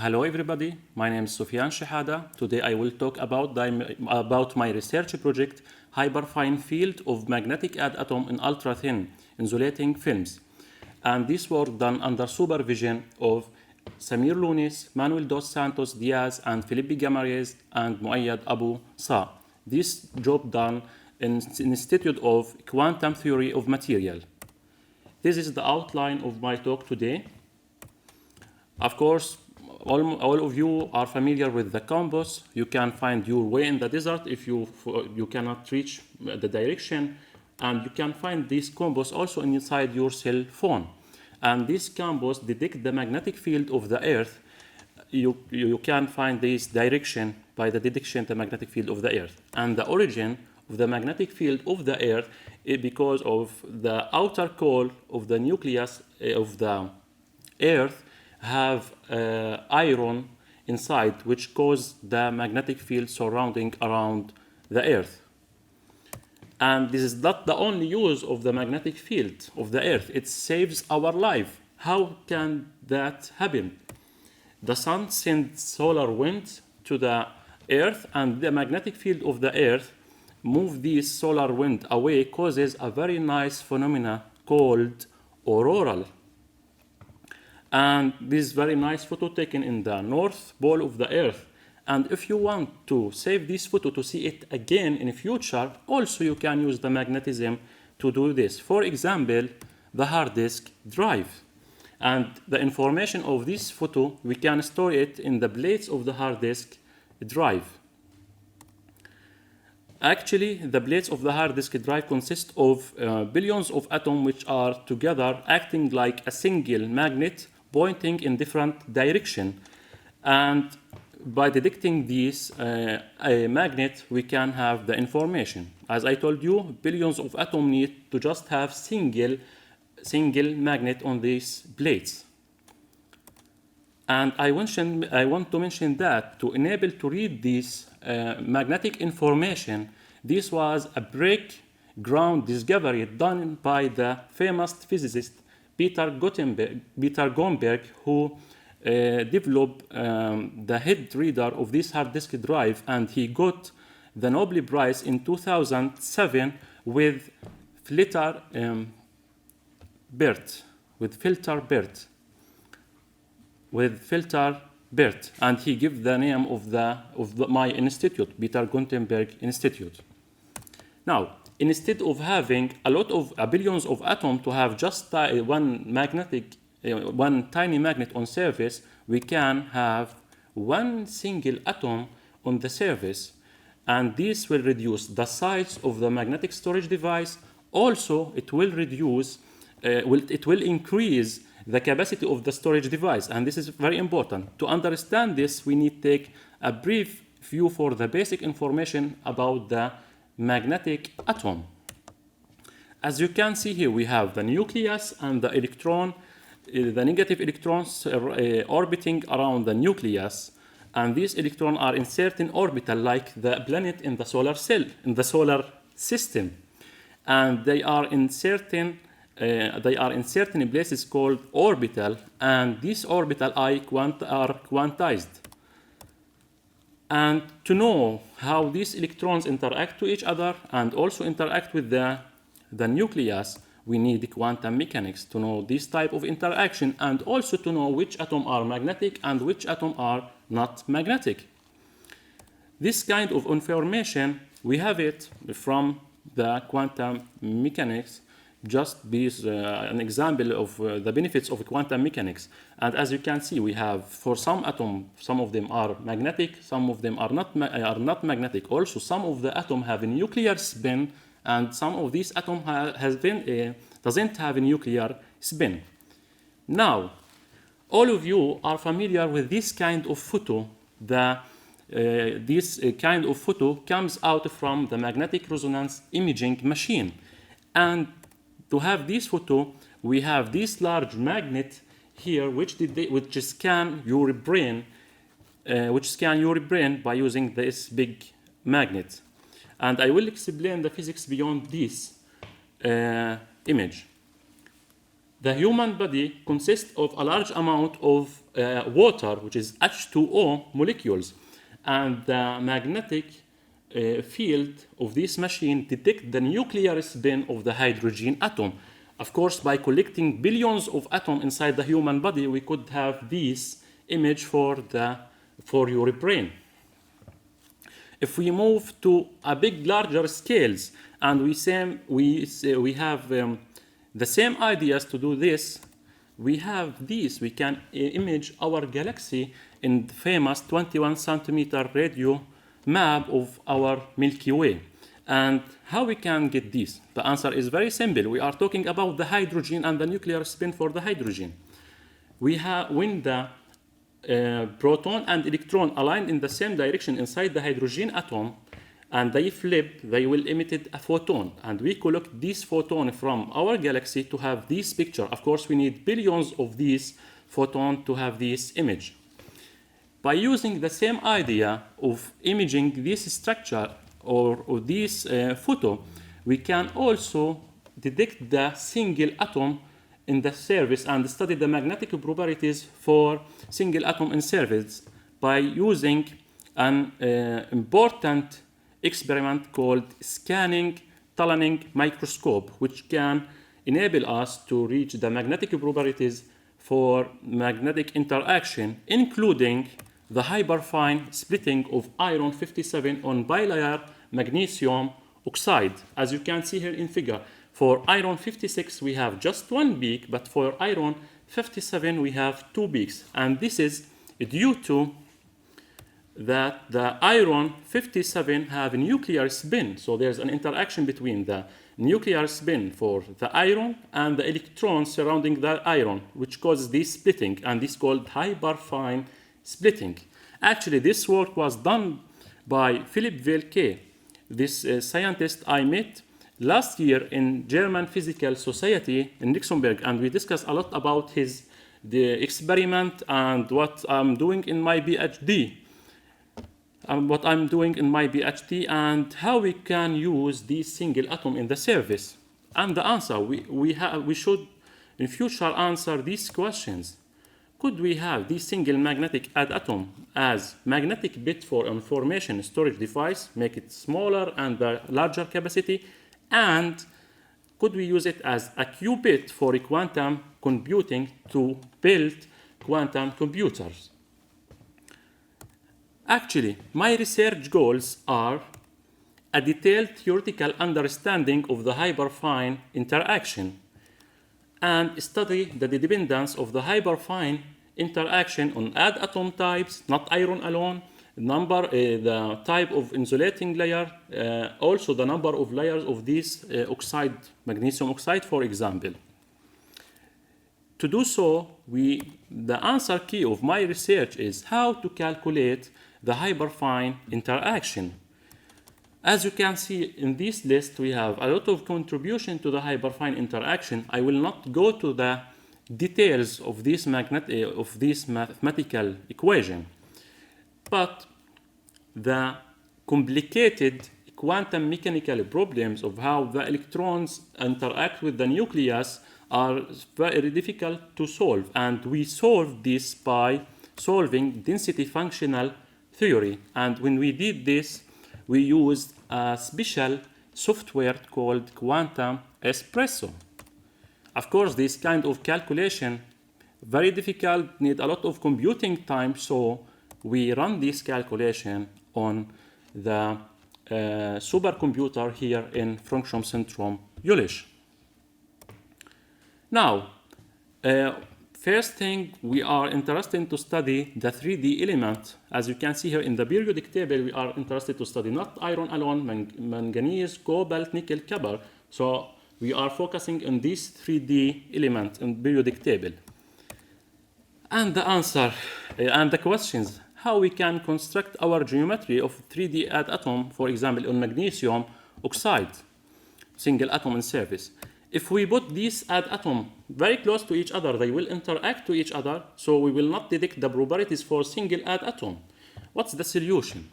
Hello everybody, my name is Sufyan Shehada. Today I will talk about my research project, Hyperfine Field of Magnetic Adatom in Ultrathin Insulating Films. And this work done under supervision of Samir Lunis, Manuel dos Santos Diaz, and Felipe Gamarez and Muayyad Abu Sa. This job done in Institute of Quantum Theory of Material. This is the outline of my talk today. Of course, all of you are familiar with the compass. You can find your way in the desert if you cannot reach the direction. And you can find this compass also inside your cell phone. And this compass detects the magnetic field of the Earth. You can find this direction by the detection of the magnetic field of the Earth. And the origin of the magnetic field of the Earth is because of the outer core of the nucleus of the Earth have iron inside, which cause the magnetic field surrounding around the Earth. And this is not the only use of the magnetic field of the Earth. It saves our life. How can that happen? The sun sends solar wind to the Earth, and the magnetic field of the Earth move this solar wind away, causes a very nice phenomena called auroral. And this very nice photo taken in the north pole of the Earth. And if you want to save this photo to see it again in the future, also you can use the magnetism to do this. For example, the hard disk drive. And the information of this photo, we can store it in the plates of the hard disk drive. Actually, the plates of the hard disk drive consist of billions of atoms which are together acting like a single magnet pointing in different direction. And by detecting this a magnet, we can have the information. As I told you, billions of atoms need to just have single magnet on these plates. And I want to mention that to enable to read this magnetic information, this was a breakground discovery done by the famous physicist Peter Grünberg, who developed the head reader of this hard disk drive, and he got the Nobel Prize in 2007 with filter Bert, and he gave the name of my institute, Peter Grünberg Institute. Now, instead of having a lot of billions of atoms to have just one tiny magnet on surface, we can have one single atom on the surface, and this will reduce the size of the magnetic storage device. Also, it will increase the capacity of the storage device, and this is very important. To understand this, we need to take a brief view for the basic information about the magnetic atom. As you can see here, we have the nucleus and the electron, the negative electrons orbiting around the nucleus, and these electrons are in certain orbital like the planet in the solar system, and they are in certain places called orbital, and these orbital are quantized. And to know how these electrons interact to each other and also interact with the nucleus, we need quantum mechanics to know this type of interaction, and also to know which atoms are magnetic and which atoms are not magnetic. This kind of information, we have it from the quantum mechanics. Just be an example of the benefits of quantum mechanics. And as you can see, we have for some atoms, some of them are magnetic, some of them are not magnetic. Also, some of the atoms have a nuclear spin, and some of these atoms doesn't have a nuclear spin. Now, all of you are familiar with this kind of photo. This kind of photo comes out from the magnetic resonance imaging machine. And to have this photo, we have this large magnet here, which scan your brain, by using this big magnet. And I will explain the physics beyond this image. The human body consists of a large amount of water, which is H2O molecules. And the magnetic field of this machine detects the nuclear spin of the hydrogen atom. Of course, by collecting billions of atoms inside the human body, we could have this image for your brain. If we move to a big, larger scales, and we have the same ideas to do this, we have these. We can image our galaxy in the famous 21 centimeter radio map of our Milky Way. And how we can get this? The answer is very simple. We are talking about the hydrogen and the nuclear spin for the hydrogen. We have, when the proton and electron aligned in the same direction inside the hydrogen atom, and they flip, they will emit a photon. And we collect this photon from our galaxy to have this picture. Of course, we need billions of these photons to have this image. By using the same idea of imaging this structure or this photo, we can also detect the single atom in the surface and study the magnetic properties for single atom in surface by using an important experiment called scanning tunneling microscope, which can enable us to reach the magnetic properties for magnetic interaction, including the hyperfine splitting of iron 57 on bilayer magnesium oxide. As you can see here in figure, for iron 56 we have just one peak, but for iron 57 we have two peaks. And this is due to that the iron 57 have a nuclear spin. So there's an interaction between the nuclear spin for the iron and the electrons surrounding the iron, which causes this splitting, and this is called hyperfine splitting. Actually, this work was done by Philipp Welke, this scientist I met last year in German Physical Society in Luxembourg, and we discussed a lot about the experiment and what I'm doing in my PhD. And how we can use this single atom in the surface. And the answer, we should in future answer these questions. Could we have this single magnetic atom as magnetic bit for information storage device, make it smaller and the larger capacity? And could we use it as a qubit for quantum computing to build quantum computers? Actually, my research goals are a detailed theoretical understanding of the hyperfine interaction and study the dependence of the hyperfine interaction on atom types, not iron alone, the type of insulating layer, also the number of layers of this oxide, magnesium oxide, for example. To do so, the answer key of my research is how to calculate the hyperfine interaction. As you can see in this list, we have a lot of contribution to the hyperfine interaction. I will not go to the details of this mathematical equation, but the complicated quantum mechanical problems of how the electrons interact with the nucleus are very difficult to solve, and we solve this by solving density functional theory. And when we did this, we used a special software called Quantum Espresso. Of course, this kind of calculation, very difficult, need a lot of computing time, so we run this calculation on the supercomputer here in Frankfurt-Zentrum Jülich. Now, first thing, we are interested to study the 3D element. As you can see here in the periodic table, we are interested to study not iron alone, manganese, cobalt, nickel, copper. So we are focusing on this 3D element in periodic table. And the answer and the questions, how we can construct our geometry of 3D atom, for example, on magnesium oxide, single atom in surface. If we put these atoms very close to each other, they will interact to each other, so we will not detect the properties for single atom. What's the solution?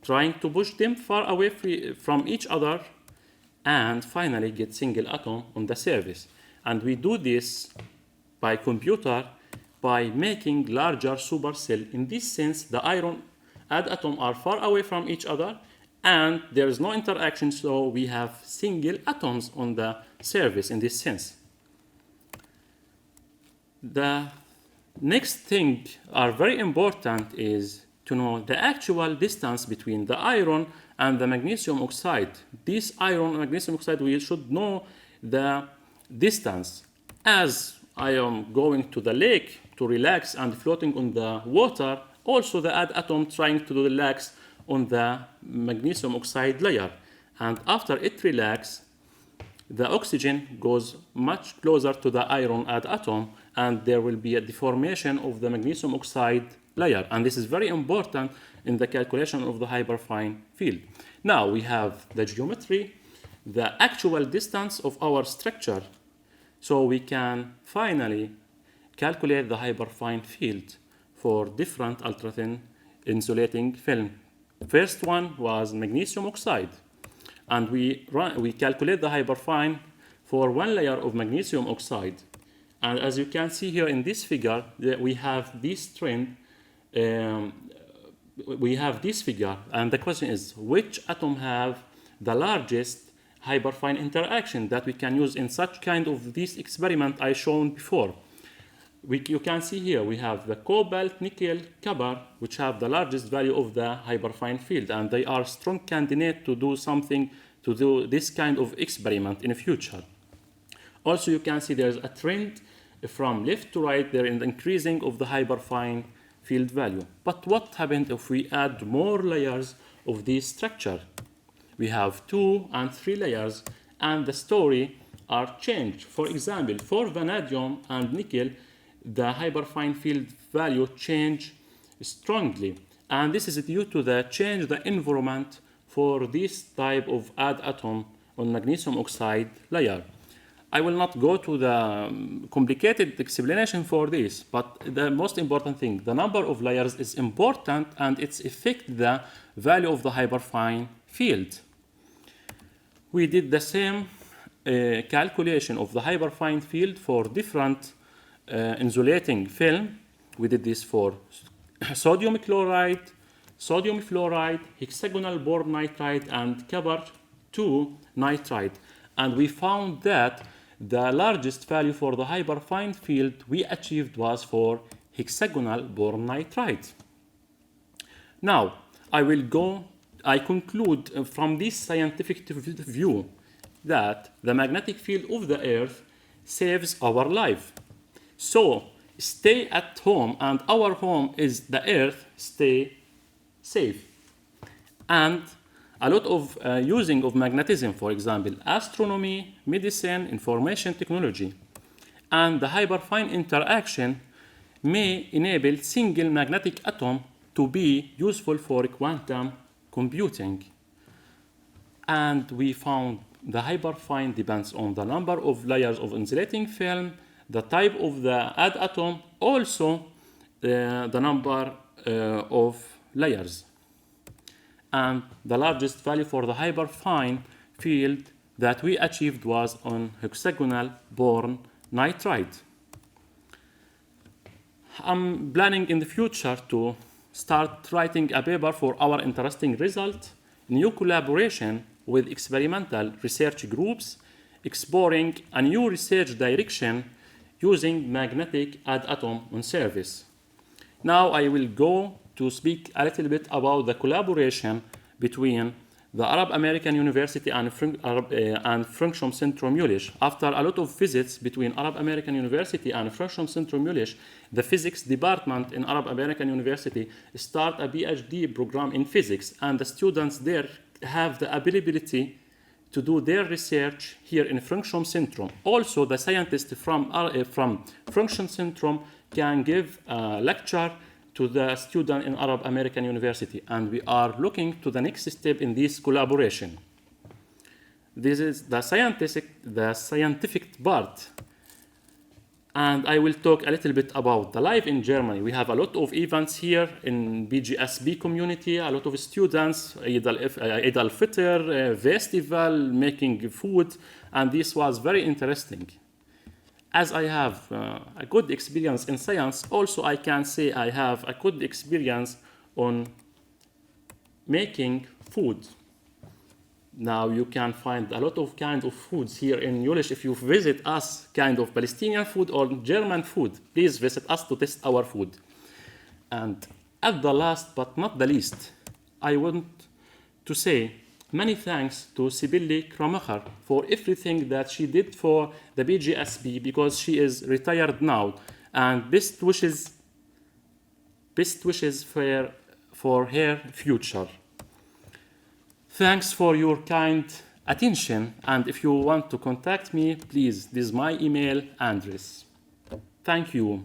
Trying to push them far away from each other and finally get single atom on the surface. And we do this by computer by making larger supercell. In this sense, the iron atoms are far away from each other, and there is no interaction, so we have single atoms on the surface in this sense. The next thing are very important is to know the actual distance between the iron and the magnesium oxide. This iron and magnesium oxide, we should know the distance. As I am going to the lake to relax and floating on the water, also the atom trying to relax on the magnesium oxide layer. And after it relaxes, the oxygen goes much closer to the iron atom, and there will be a deformation of the magnesium oxide layer. And this is very important in the calculation of the hyperfine field. Now we have the geometry, the actual distance of our structure, so we can finally calculate the hyperfine field for different ultrathin insulating film. First one was magnesium oxide, and we calculate the hyperfine for one layer of magnesium oxide. And as you can see here in this figure, we have this trend. We have this figure, and the question is, which atom have the largest hyperfine interaction that we can use in such kind of this experiment I shown before? You can see here we have the cobalt, nickel, copper, which have the largest value of the hyperfine field, and they are strong candidates to do something, to do this kind of experiment in the future. Also, you can see there's a trend from left to right there in the increasing of the hyperfine field value. But what happens if we add more layers of this structure? We have 2 and 3 layers, and the story are changed. For example, for vanadium and nickel, the hyperfine field value change strongly, and this is due to the change the environment for this type of atom on magnesium oxide layer. I will not go to the complicated explanation for this, but the most important thing, the number of layers is important, and it's affect the value of the hyperfine field. We did the same calculation of the hyperfine field for different insulating film. We did this for sodium chloride, sodium fluoride, hexagonal boron nitride, and copper 2 nitride. And we found that the largest value for the hyperfine field we achieved was for hexagonal boron nitride. Now, I conclude from this scientific view that the magnetic field of the Earth saves our life. So, stay at home, and our home is the Earth, stay safe. And a lot of using of magnetism, for example, astronomy, medicine, information technology, and the hyperfine interaction may enable single magnetic atom to be useful for quantum computing. And we found the hyperfine depends on the number of layers of insulating film, the type of the atom, also the number of layers. And the largest value for the hyperfine field that we achieved was on hexagonal boron nitride. I'm planning in the future to start writing a paper for our interesting result, new collaboration with experimental research groups, exploring a new research direction using magnetic atom on surface. Now I will go to speak a little bit about the collaboration between the Arab American University and Franklin Centrum Jülich. After a lot of visits between Arab American University and Franklin Centrum Jülich, the physics department in Arab American University start a PhD program in physics, and the students there have the ability to do their research here in Franklin Centrum. Also, the scientists from Franklin Centrum can give a lecture to the student in Arab American University, and we are looking to the next step in this collaboration. This is the scientific part, and I will talk a little bit about the life in Germany. We have a lot of events here in PGSB community, a lot of students, Eid al-Fitr, festival, making food, and this was very interesting. as I have a good experience in science, also I can say I have a good experience on making food. Now you can find a lot of kind of foods here in Yulish. If you visit us, kind of Palestinian food or German food, please visit us to test our food. And at the last but not the least, I want to say many thanks to Sibylle Kramacher for everything that she did for the PGSB, because she is retired now, and best wishes for her future. Thanks for your kind attention, and if you want to contact me, please, this is my email address. Thank you.